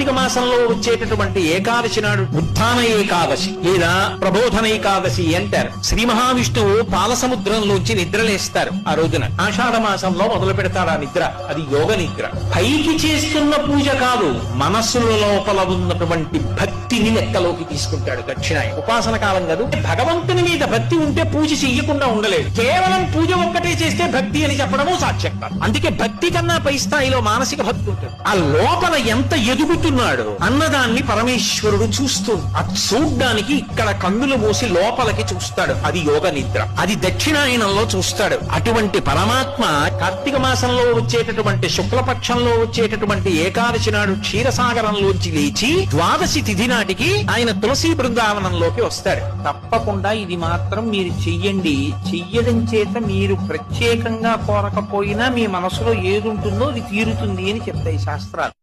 కార్తీక మాసంలో వచ్చేటటువంటి ఏకాదశి నాడు ఉత్థాన ఏకాదశి లేదా ప్రబోధన ఏకాదశి అంటారు. శ్రీ మహావిష్ణువు పాల సముద్రంలోంచి నిద్రలేస్తారు. ఆ రోజున ఆషాఢ మాసంలో మొదలు పెడతారు ఆ నిద్ర. అది యోగ నిద్ర. పైకి చేస్తున్న పూజ కాదు, మనస్సుల లోపల ఉన్నటువంటి భక్తిని లెక్కలోకి తీసుకుంటాడు దక్షిణాయన. ఉపాసన కాలం కాదు. భగవంతుని మీద భక్తి ఉంటే పూజ చెయ్యకుండా ఉండలేదు. కేవలం పూజ ఒక్కటే చేస్తే భక్తి అని చెప్పడము సాధ్యం కాదు. అందుకే భక్తి కన్నా పై స్థాయిలో మానసిక భక్తి ఉంటుంది. ఆ లోపల ఎంత ఎదుగుతున్నాడు అన్నదాన్ని పరమేశ్వరుడు చూస్తూ అది చూడ్డానికి ఇక్కడ కన్నులు మూసి లోపలికి చూస్తాడు. అది యోగ నిద్ర. అది దక్షిణాయనంలో చూస్తాడు. అటువంటి పరమాత్మ కార్తీక మాసంలో వచ్చేటటువంటి శుక్లపక్షంలో వచ్చేటటువంటి ఏకాదశి నాడు క్షీరసాగరంలోంచి లేచి ద్వాదశి తిథి నాటికి ఆయన తులసి బృందావనంలోకి వస్తాడు. తప్పకుండా ఇది మాత్రం మీరు చెయ్యండి. చెయ్యడం చేత మీరు ప్రత్యేకంగా కోరకపోయినా మీ మనసులో ఏది ఉంటుందో అది తీరుతుంది అని చెప్తాయి శాస్త్రాలు.